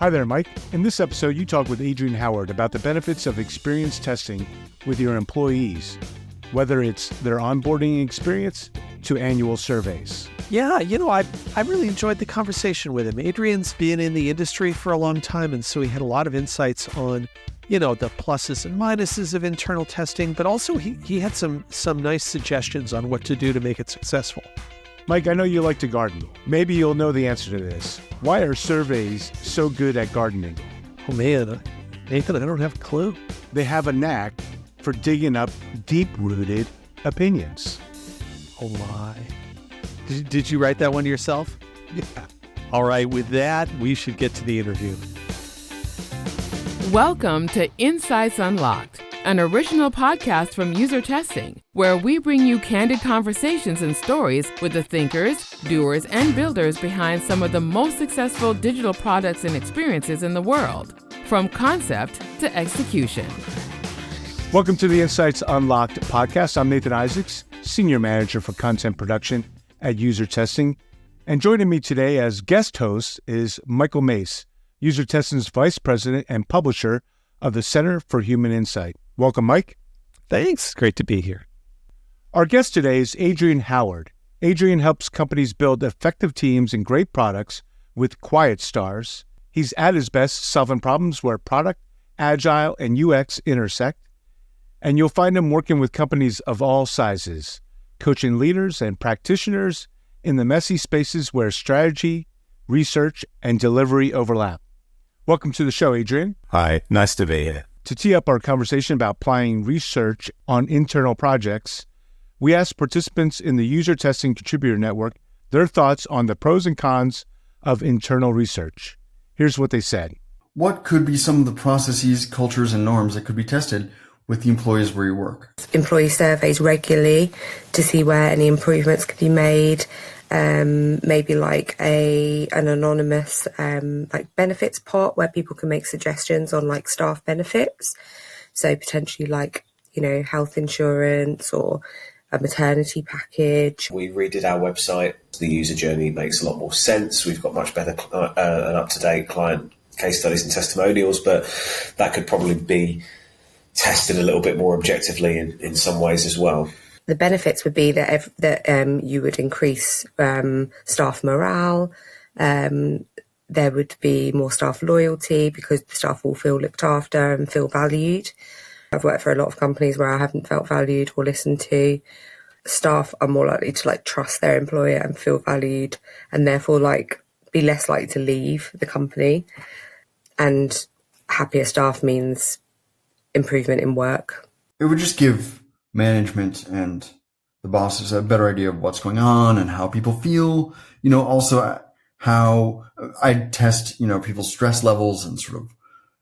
Hi there, Mike. In this episode, you talk with Adrian Howard about the benefits of experience testing with your employees, whether it's their onboarding experience to annual surveys. Yeah, I really enjoyed the conversation with him. Adrian's been in the industry for a long time, and so he had a lot of insights on, the pluses and minuses of internal testing, but also he had some nice suggestions on what to do to make it successful. Mike, I know you like to garden. Maybe you'll know the answer to this. Why are surveys so good at gardening? Oh man, Nathan, I don't have a clue. They have a knack for digging up deep-rooted opinions. Oh my. Did you write that one yourself? Yeah. All right, with that, we should get to the interview. Welcome to Insights Unlocked, an original podcast from UserTesting, where we bring you candid conversations and stories with the thinkers, doers, and builders behind some of the most successful digital products and experiences in the world, from concept to execution. Welcome to the Insights Unlocked podcast. I'm Nathan Isaacs, Senior Manager for Content Production at UserTesting. And joining me today as guest host is Michael Mace, UserTesting's Vice President and Publisher of the Center for Human Insight. Welcome, Mike. Thanks. Great to be here. Our guest today is Adrian Howard. Adrian helps companies build effective teams and great products with quiet stars. He's at his best solving problems where product, agile, and UX intersect. And you'll find him working with companies of all sizes, coaching leaders and practitioners in the messy spaces where strategy, research, and delivery overlap. Welcome to the show, Adrian. Hi, nice to be here. To tee up our conversation about applying research on internal projects, we asked participants in the UserTesting Contributor Network their thoughts on the pros and cons of internal research. Here's what they said. What could be some of the processes, cultures, and norms that could be tested with the employees where you work? Employee surveys regularly to see where any improvements could be made. Maybe like an anonymous like benefits pot where people can make suggestions on like staff benefits. So potentially like, health insurance or a maternity package. We redid our website. The user journey makes a lot more sense. We've got much better and up-to-date client case studies and testimonials, but that could probably be tested a little bit more objectively in some ways as well. The benefits would be that you would increase staff morale. There would be more staff loyalty because the staff will feel looked after and feel valued. I've worked for a lot of companies where I haven't felt valued or listened to. Staff are more likely to trust their employer and feel valued, and therefore be less likely to leave the company. And happier staff means improvement in work. It would just give management and the bosses a better idea of what's going on and how people feel, also how I test, people's stress levels and sort of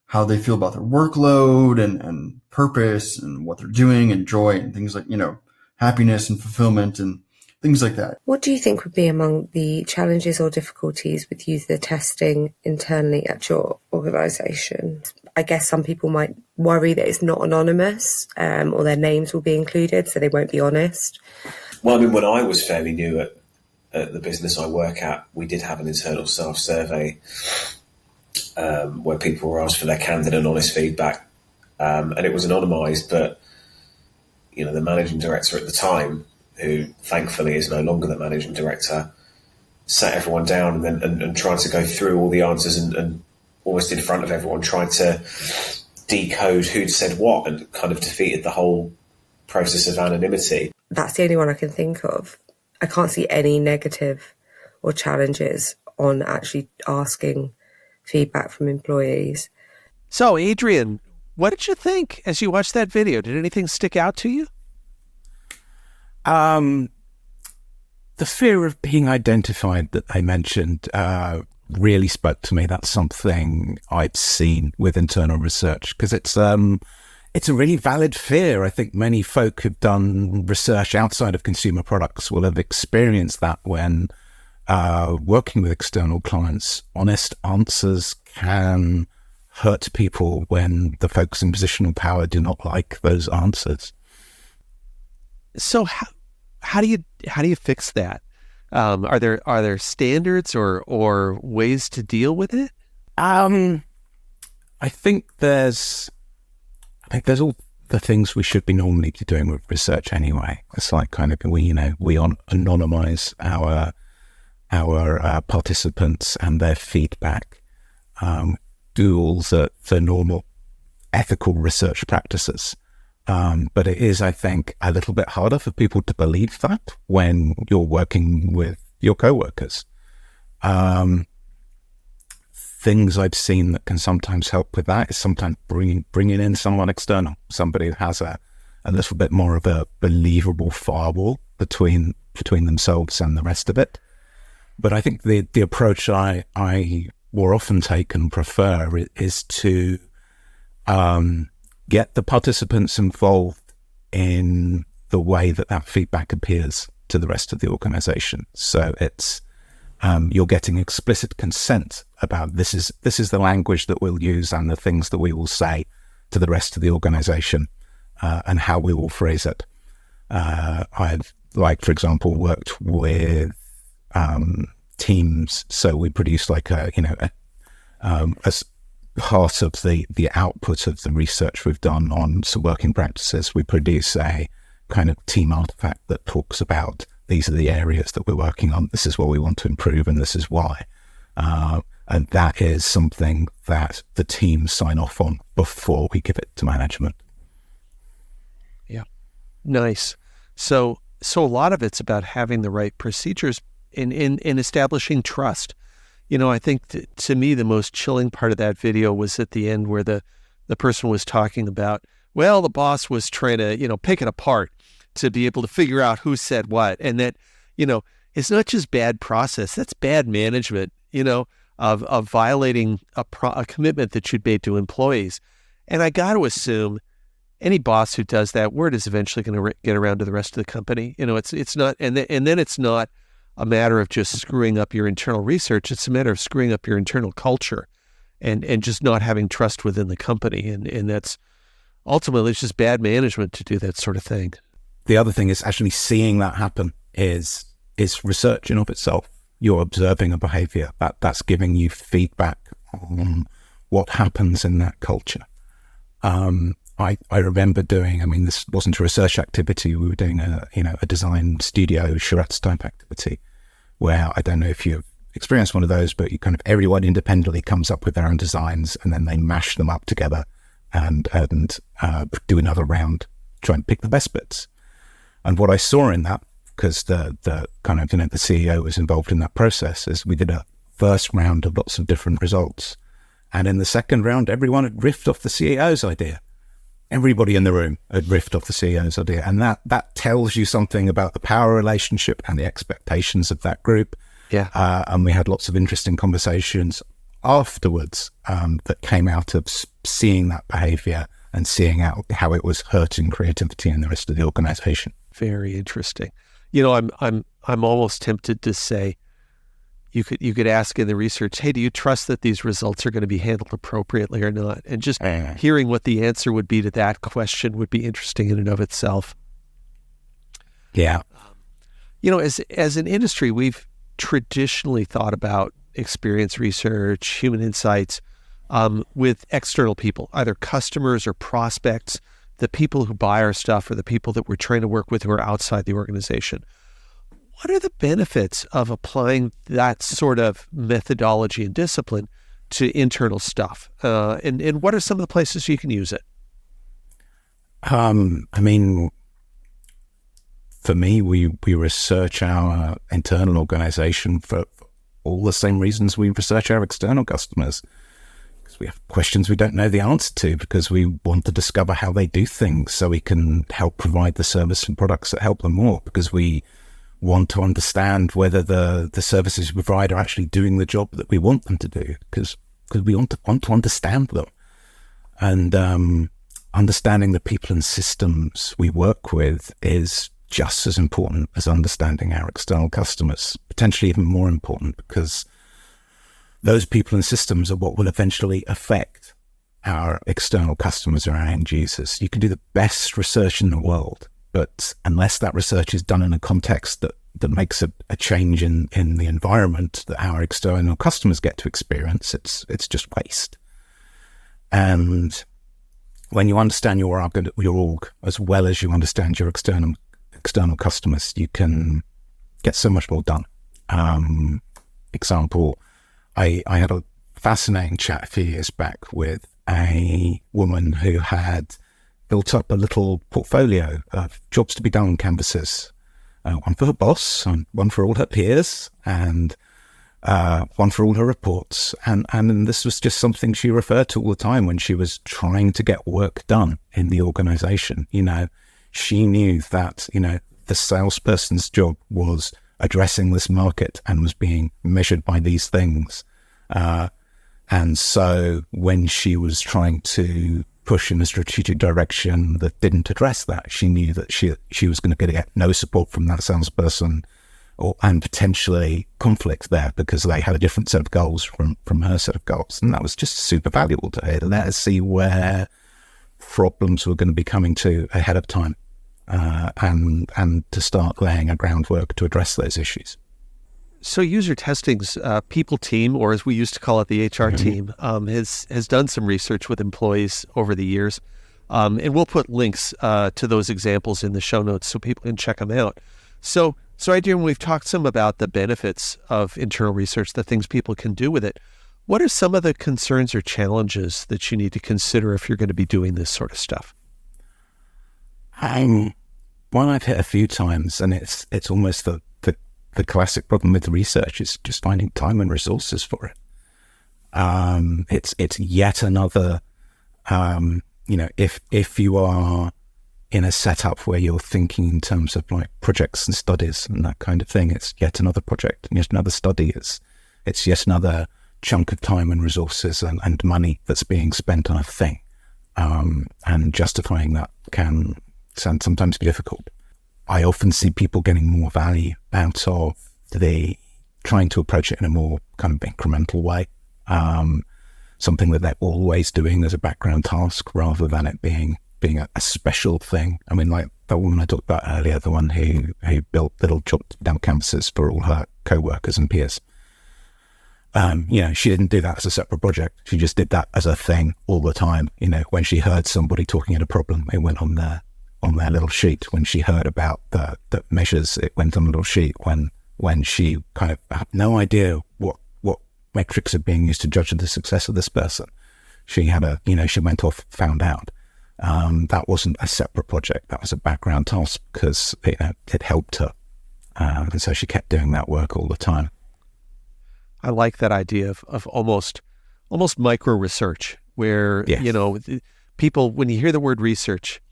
how they feel about their workload and purpose and what they're doing and joy and things like, happiness and fulfillment and things like that. What do you think would be among the challenges or difficulties with user testing internally at your organisation? I guess some people might worry that it's not anonymous or their names will be included, so they won't be honest. Well, when I was fairly new at the business I work at, we did have an internal staff survey where people were asked for their candid and honest feedback. And it was anonymised, but, the managing director at the time, who thankfully is no longer the managing director, sat everyone down and tried to go through all the answers and almost in front of everyone tried to decode who'd said what and kind of defeated the whole process of anonymity. That's the only one I can think of. I can't see any negative or challenges on actually asking feedback from employees. So, Adrian, what did you think as you watched that video? Did anything stick out to you? The fear of being identified that they mentioned really spoke to me. That's something I've seen with internal research because it's a really valid fear. I think many folk who've done research outside of consumer products will have experienced that when working with external clients. Honest answers can hurt people when the folks in positional power do not like those answers. So how do you fix that? Are there standards or ways to deal with it? I think there's all the things we should be normally be doing with research anyway. It's like kind of we anonymize our participants and their feedback, do all the normal ethical research practices. But it is, I think, a little bit harder for people to believe that when you're working with your coworkers. Things I've seen that can sometimes help with that is sometimes bringing in someone external, somebody who has a little bit more of a believable firewall between themselves and the rest of it. But I think the approach I more often take and prefer is to get the participants involved in the way that feedback appears to the rest of the organization. So it's you're getting explicit consent about this is the language that we'll use and the things that we will say to the rest of the organization, and how we will phrase it. I've, for example, worked with teams, so we produce as part of the output of the research we've done on some working practices, we produce a kind of team artifact that talks about these are the areas that we're working on, this is what we want to improve, and this is why. And that is something that the team sign off on before we give it to management. Yeah. Nice. So a lot of it's about having the right procedures in establishing trust. I think to me, the most chilling part of that video was at the end where the person was talking about, well, the boss was trying to, pick it apart to be able to figure out who said what. And that, it's not just bad process, that's bad management, of violating a commitment that you'd made to employees. And I got to assume any boss who does that, word is eventually going to get around to the rest of the company. It's not, and then it's not a matter of just screwing up your internal research. It's a matter of screwing up your internal culture and just not having trust within the company. And that's ultimately, it's just bad management to do that sort of thing. The other thing is actually seeing that happen is research in of itself. You're observing a behavior that's giving you feedback on what happens in that culture. I remember doing, this wasn't a research activity. We were doing a design studio charrettes type activity where, I don't know if you've experienced one of those, but everyone independently comes up with their own designs and then they mash them up together and do another round, try and pick the best bits. And what I saw in that, because the CEO was involved in that process, is we did a first round of lots of different results. And in the second round, everyone had riffed off the CEO's idea. Everybody in the room had riffed off the CEO's idea. And that tells you something about the power relationship and the expectations of that group. Yeah. And we had lots of interesting conversations afterwards that came out of seeing that behavior and seeing how it was hurting creativity in the rest of the organization. Very interesting. I'm almost tempted to say, you could ask in the research, hey, do you trust that these results are going to be handled appropriately or not? And just hearing what the answer would be to that question would be interesting in and of itself. Yeah. As an industry, we've traditionally thought about experience research, human insights, with external people, either customers or prospects, the people who buy our stuff or the people that we're trying to work with who are outside the organization. What are the benefits of applying that sort of methodology and discipline to internal stuff? And what are some of the places you can use it? For me, we research our internal organization for all the same reasons we research our external customers. Because we have questions we don't know the answer to, because we want to discover how they do things so we can help provide the service and products that help them more, because we want to understand whether the services we provide are actually doing the job that we want them to do, because we want to understand them. And understanding the people and systems we work with is just as important as understanding our external customers, potentially even more important, because those people and systems are what will eventually affect our external customers or our end users. You can do the best research in the world, but unless that research is done in a context that that makes a change in the environment that our external customers get to experience, it's just waste. And when you understand your org as well as you understand your external customers, you can get so much more done. Example, I had a fascinating chat a few years back with a woman who had built up a little portfolio of jobs to be done on canvases, one for her boss, and one for all her peers, and one for all her reports. And this was just something she referred to all the time when she was trying to get work done in the organization. She knew that, the salesperson's job was addressing this market and was being measured by these things. And so when she was trying to push in a strategic direction that didn't address that, she knew that she was going to get no support from that salesperson, and potentially conflict there because they had a different set of goals from her set of goals. And that was just super valuable to her to let us see where problems were going to be coming to ahead of time, and to start laying a groundwork to address those issues. So UserTesting's people team, or as we used to call it, the HR team, has done some research with employees over the years. And we'll put links to those examples in the show notes so people can check them out. So Adrian, we've talked some about the benefits of internal research, the things people can do with it. What are some of the concerns or challenges that you need to consider if you're going to be doing this sort of stuff? One I've hit a few times, and it's almost the classic problem with the research, is just finding time and resources for it. It's yet another, if you are in a setup where you're thinking in terms of like projects and studies and that kind of thing, it's yet another project and yet another study. It's yet another chunk of time and resources and money that's being spent on a thing. And justifying that can sometimes be difficult. I often see people getting more value out of trying to approach it in a more kind of incremental way. Something that they're always doing as a background task rather than it being a special thing. I mean, like the woman I talked about earlier, the one who built little down canvases for all her co-workers and peers. She didn't do that as a separate project. She just did that as a thing all the time. When she heard somebody talking at a problem, it went on their little sheet. When she heard about the measures, it went on a little sheet. When she kind of had no idea what metrics are being used to judge the success of this person, she went off, found out. That wasn't a separate project. That was a background task because it helped her. And so she kept doing that work all the time. I like that idea of almost micro research where, people, when you hear the word research,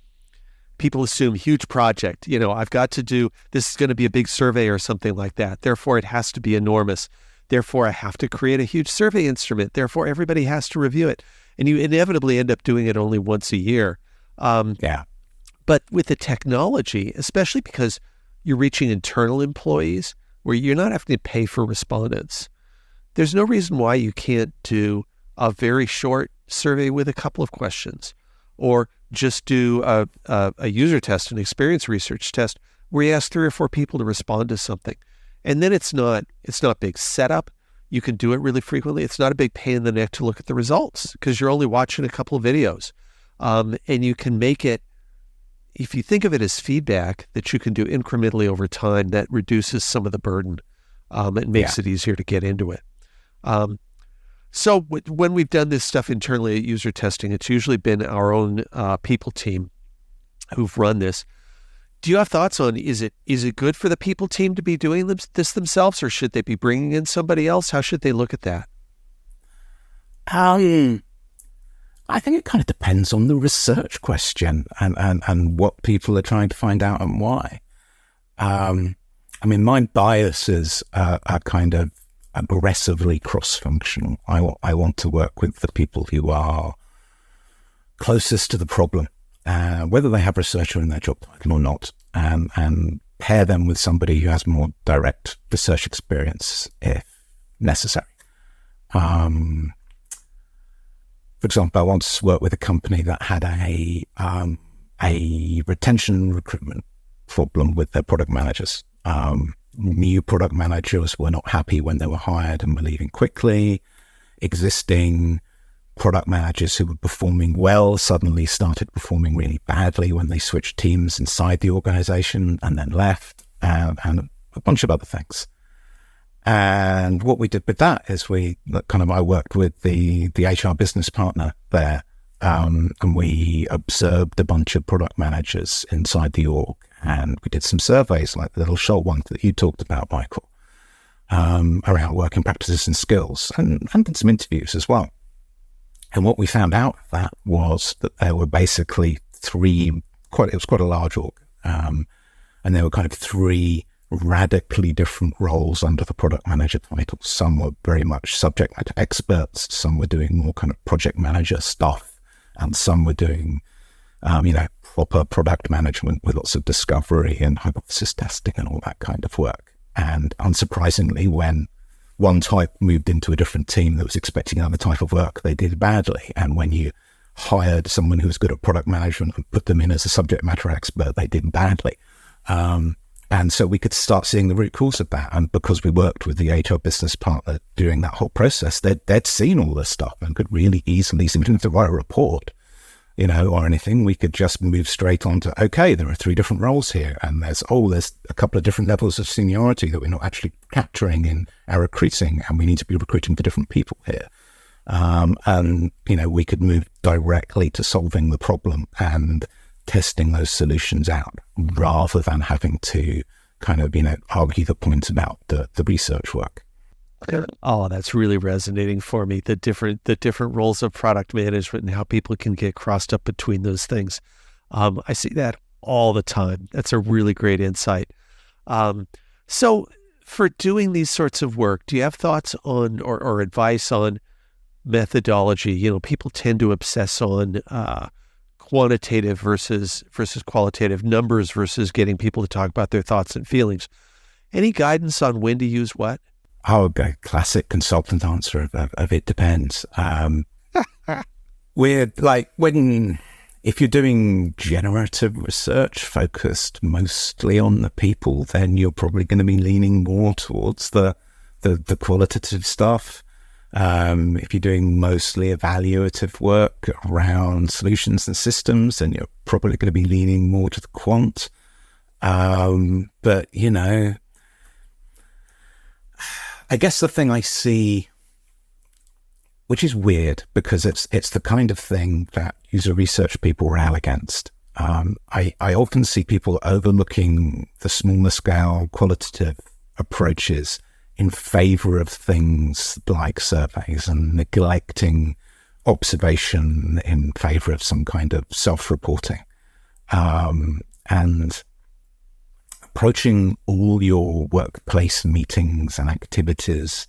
people assume huge project. I've got to do, this is going to be a big survey or something like that. Therefore, it has to be enormous. Therefore, I have to create a huge survey instrument. Therefore, everybody has to review it. And you inevitably end up doing it only once a year. But with the technology, especially because you're reaching internal employees where you're not having to pay for respondents, there's no reason why you can't do a very short survey with a couple of questions, or just do a user test, an experience research test, where you ask 3 or 4 people to respond to something. And then it's not big setup. You can do it really frequently. It's not a big pain in the neck to look at the results because you're only watching a couple of videos. And you can make it, if you think of it as feedback that you can do incrementally over time, that reduces some of the burden. It makes it easier to get into it. So when we've done this stuff internally at UserTesting, it's usually been our own people team who've run this. Do you have thoughts on, is it good for the people team to be doing this themselves, or should they be bringing in somebody else? How should they look at that? I think it kind of depends on the research question and what people are trying to find out and why. My biases are kind of aggressively cross-functional. I want to work with the people who are closest to the problem, whether they have researcher in their job title or not, and pair them with somebody who has more direct research experience if necessary. For example, I once worked with a company that had a retention recruitment problem with their product managers. new product managers were not happy when they were hired and were leaving quickly. Existing product managers who were performing well suddenly started performing really badly when they switched teams inside the organization and then left, and a bunch of other things. And what we did with that is I worked with the HR business partner there, and we observed a bunch of product managers inside the org, and we did some surveys like the little short one that you talked about, Michael, around working practices and skills, and did some interviews as well. And what we found out of that was that there were basically it was quite a large org, and there were kind of three radically different roles under the product manager title. Some were very much subject matter experts, some were doing more kind of project manager stuff, and some were doing, proper product management with lots of discovery and hypothesis testing and all that kind of work. And unsurprisingly, when one type moved into a different team that was expecting another type of work, they did badly. And when you hired someone who was good at product management and put them in as a subject matter expert, they did badly. And so we could start seeing the root cause of that. And because we worked with the HR business partner during that whole process, they'd seen all this stuff and could really easily, so we didn't have to write a report, or anything. We could just move straight on to, okay, there are three different roles here. And there's a couple of different levels of seniority that we're not actually capturing in our recruiting. And we need to be recruiting for different people here. We could move directly to solving the problem and testing those solutions out rather than having to argue the point about the research work. Oh, that's really resonating for me. The different roles of product management and how people can get crossed up between those things. I see that all the time. That's a really great insight. So for doing these sorts of work, do you have thoughts on or advice on methodology? People tend to obsess on quantitative versus qualitative, numbers versus getting people to talk about their thoughts and feelings. Any guidance on when to use what? Oh, a classic consultant answer of it depends. We're like, if you're doing generative research focused mostly on the people, then you're probably going to be leaning more towards the qualitative stuff. If you're doing mostly evaluative work around solutions and systems, then you're probably going to be leaning more to the quant. But I guess the thing I see, which is weird because it's the kind of thing that user research people rail against. I often see people overlooking the smaller scale qualitative approaches in favor of things like surveys and neglecting observation in favor of some kind of self-reporting. And approaching all your workplace meetings and activities,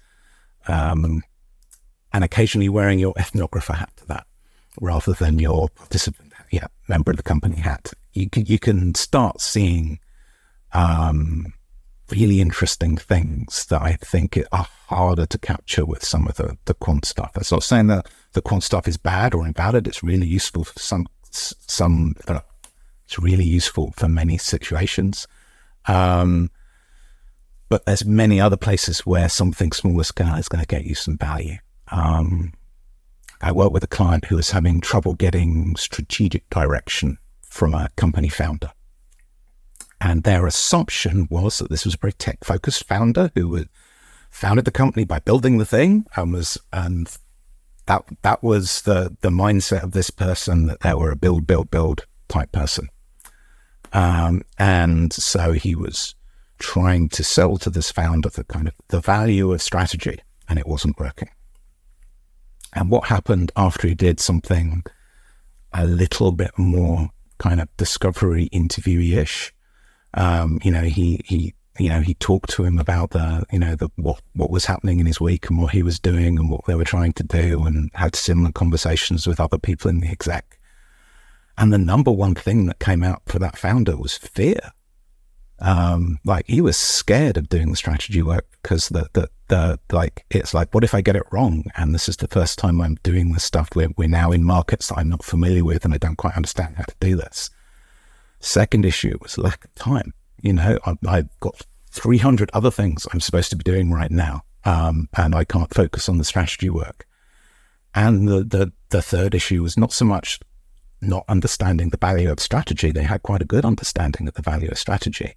and occasionally wearing your ethnographer hat to that, rather than your participant, member of the company hat. You can start seeing really interesting things that I think are harder to capture with some of the quant stuff. That's not saying that the quant stuff is bad or invalid. It's really useful for it's really useful for many situations. But there's many other places where something smaller scale is going to get you some value. I worked with a client who was having trouble getting strategic direction from a company founder. And their assumption was that this was a very tech-focused founder who had founded the company by building the thing, and that was the mindset of this person, that they were a build type person. And so he was trying to sell to this founder the value of strategy, and it wasn't working. And what happened after he did something a little bit more kind of discovery interview-ish, he talked to him about what was happening in his week and what he was doing and what they were trying to do, and had similar conversations with other people in the exec. And the number one thing that came out for that founder was fear. He was scared of doing the strategy work because it's like, what if I get it wrong? And this is the first time I'm doing this stuff. We're now in markets that I'm not familiar with, and I don't quite understand how to do this. Second issue was lack of time. I've got 300 other things I'm supposed to be doing right now, and I can't focus on the strategy work. And the third issue was not so much not understanding the value of strategy. They had quite a good understanding of the value of strategy.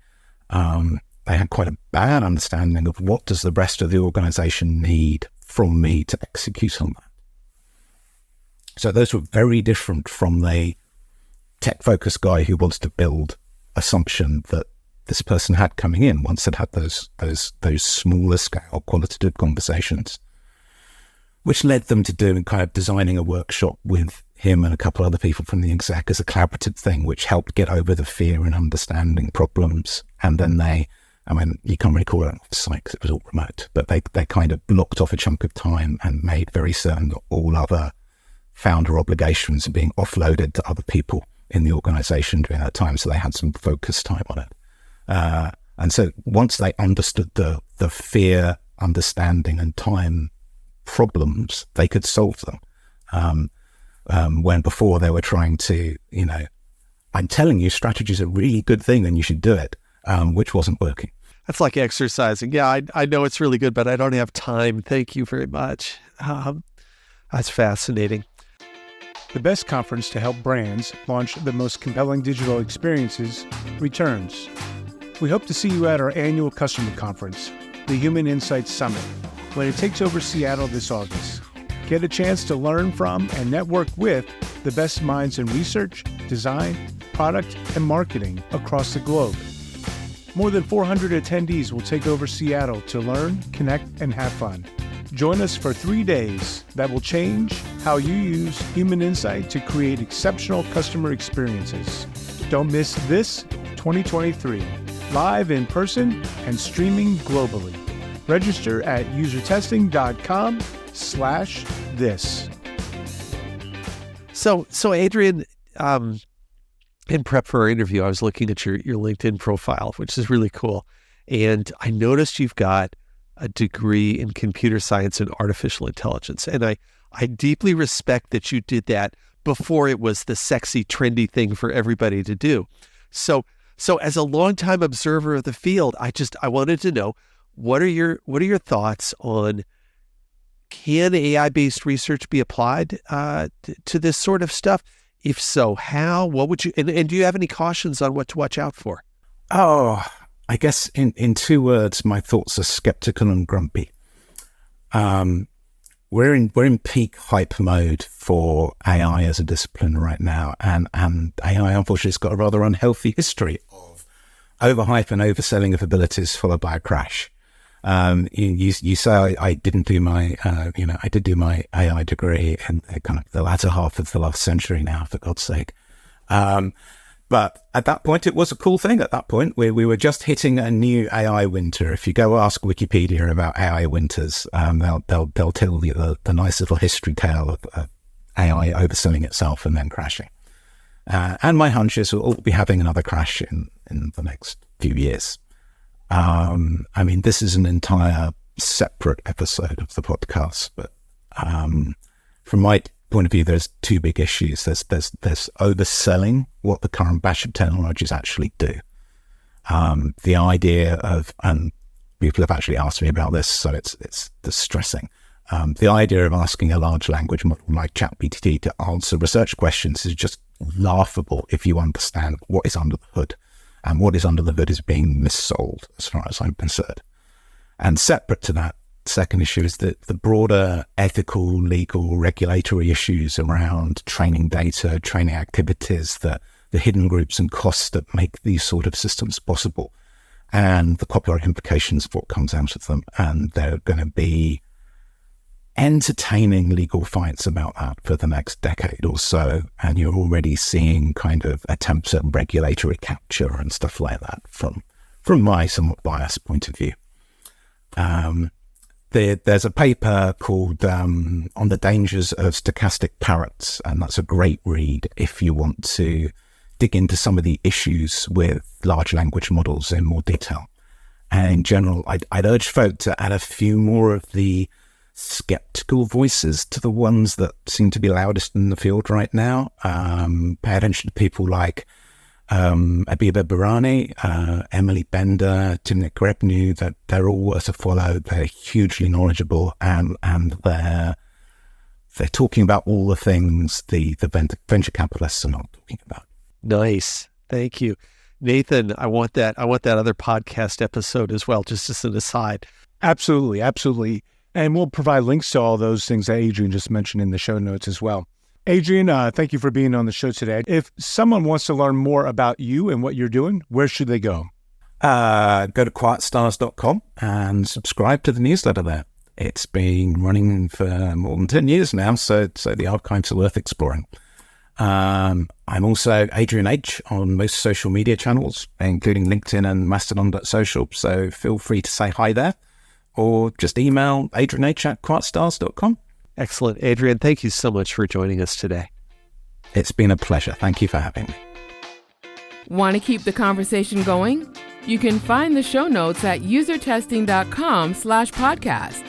They had quite a bad understanding of what does the rest of the organization need from me to execute on that. So those were very different from the tech-focused guy who wants to build assumption that this person had coming in once it had those smaller scale qualitative conversations, which led them to doing kind of designing a workshop with him and a couple other people from the exec as a collaborative thing, which helped get over the fear and understanding problems. And then you can't really call it an offsite because it was all remote, but they kind of blocked off a chunk of time and made very certain that all other founder obligations are being offloaded to other people in the organization during that time. So they had some focus time on it. And so once they understood the fear, understanding and time problems, they could solve them. When before they were trying to, I'm telling you, strategy is a really good thing and you should do it, which wasn't working. That's like exercising. Yeah, I know it's really good, but I don't have time. Thank you very much. That's fascinating. The best conference to help brands launch the most compelling digital experiences returns. We hope to see you at our annual customer conference, the Human Insights Summit, when it takes over Seattle this August. Get a chance to learn from and network with the best minds in research, design, product, and marketing across the globe. More than 400 attendees will take over Seattle to learn, connect, and have fun. Join us for 3 days that will change how you use human insight to create exceptional customer experiences. Don't miss this 2023, live in person and streaming globally. Register at usertesting.com/this. So Adrian, in prep for our interview, I was looking at your LinkedIn profile, which is really cool. And I noticed you've got a degree in computer science and artificial intelligence. And I deeply respect that you did that before it was the sexy, trendy thing for everybody to do. So as a longtime observer of the field, I wanted to know, what are your thoughts on, can AI-based research be applied to this sort of stuff? If so, how? What would you, and do you have any cautions on what to watch out for? Oh, I guess in 2 words, my thoughts are skeptical and grumpy. We're in peak hype mode for AI as a discipline right now, and AI unfortunately has got a rather unhealthy history of overhype and overselling of abilities followed by a crash. You say I didn't do my, I did do my AI degree in kind of the latter half of the last century now, for God's sake. But at that point, it was a cool thing. At that point, we were just hitting a new AI winter. If you go ask Wikipedia about AI winters, they'll tell you the nice little history tale of AI overselling itself and then crashing. And my hunch is we'll all be having another crash in the next few years. This is an entire separate episode of the podcast, but from my point of view, there's 2 big issues. There's overselling what the current batch of technologies actually do. The idea of, and people have actually asked me about this, so it's distressing. The idea of asking a large language model like ChatGPT to answer research questions is just laughable if you understand what is under the hood. And what is under the hood is being missold, as far as I'm concerned. And separate to that, second issue is the broader ethical, legal, regulatory issues around training data, training activities, the hidden groups and costs that make these sort of systems possible, and the copyright implications of what comes out of them. And there are going to be entertaining legal fights about that for the next decade or so, and you're already seeing kind of attempts at regulatory capture and stuff like that from my somewhat biased point of view. There's a paper called On the Dangers of Stochastic Parrots, and that's a great read if you want to dig into some of the issues with large language models in more detail. And in general, I'd urge folk to add a few more of the skeptical voices to the ones that seem to be loudest in the field right now. Pay attention to people like Abiba Barani, Emily Bender, Timnit Grebnu, that they're all worth a follow. They're hugely knowledgeable, and they're talking about all the things the venture capitalists are not talking about. Nice. Thank you. Nathan, I want that other podcast episode as well, just as an aside. Absolutely. Absolutely. And we'll provide links to all those things that Adrian just mentioned in the show notes as well. Adrian, thank you for being on the show today. If someone wants to learn more about you and what you're doing, where should they go? Go to quietstars.com and subscribe to the newsletter there. It's been running for more than 10 years now, so the archives are worth exploring. I'm also Adrian H on most social media channels, including LinkedIn and Mastodon.social, so feel free to say hi there, or just email adrianh@quietstars.com. Excellent. Adrian, thank you so much for joining us today. It's been a pleasure. Thank you for having me. Want to keep the conversation going? You can find the show notes at usertesting.com/podcast.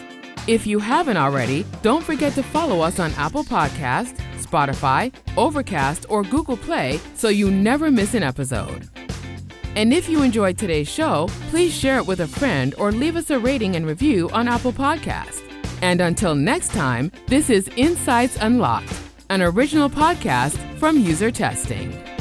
If you haven't already, don't forget to follow us on Apple Podcasts, Spotify, Overcast, or Google Play so you never miss an episode. And if you enjoyed today's show, please share it with a friend or leave us a rating and review on Apple Podcasts. And until next time, this is Insights Unlocked, an original podcast from UserTesting.